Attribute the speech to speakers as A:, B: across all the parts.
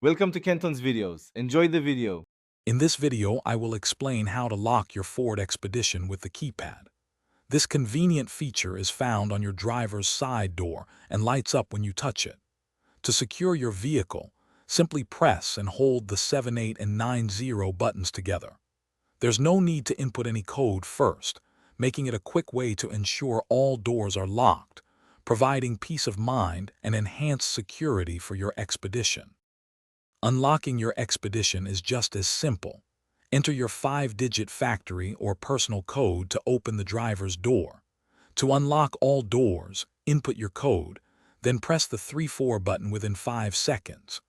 A: Welcome to Kenton's videos. Enjoy the video.
B: In this video, I will explain how to lock your Ford Expedition with the keypad. This convenient feature is found on your driver's side door and lights up when you touch it. To secure your vehicle, simply press and hold the 7, 8, and 9 buttons together. There's no need to input any code first, making it a quick way to ensure all doors are locked, providing peace of mind and enhanced security for your expedition. Unlocking your expedition is just as simple. Enter your 5-digit factory or personal code to open the driver's door. To unlock all doors, input your code, then press the 3-4 button within 5 seconds.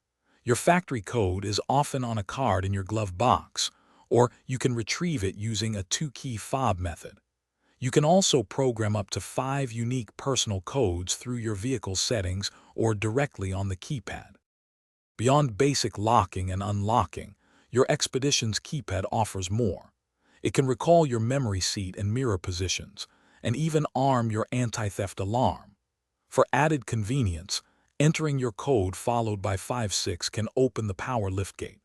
B: Your factory code is often on a card in your glove box, or you can retrieve it using a 2-key fob method. You can also program up to 5 unique personal codes through your vehicle settings or directly on the keypad. Beyond basic locking and unlocking, your Expedition's keypad offers more. It can recall your memory seat and mirror positions, and even arm your anti-theft alarm. For added convenience, entering your code followed by 5-6 can open the power liftgate.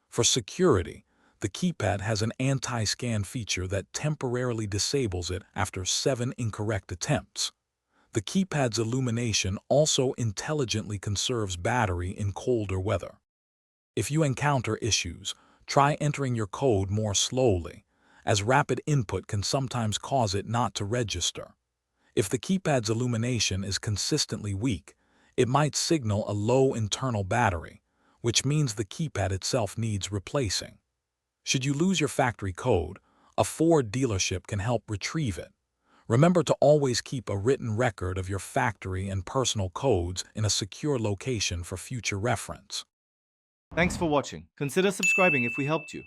B: For security, the keypad has an anti-scan feature that temporarily disables it after 7 incorrect attempts. The keypad's illumination also intelligently conserves battery in colder weather. If you encounter issues, try entering your code more slowly, as rapid input can sometimes cause it not to register. If the keypad's illumination is consistently weak, it might signal a low internal battery, which means the keypad itself needs replacing. Should you lose your factory code, a Ford dealership can help retrieve it. Remember to always keep a written record of your factory and personal codes in a secure location for future reference.
A: Thanks for watching. Consider subscribing if we helped you.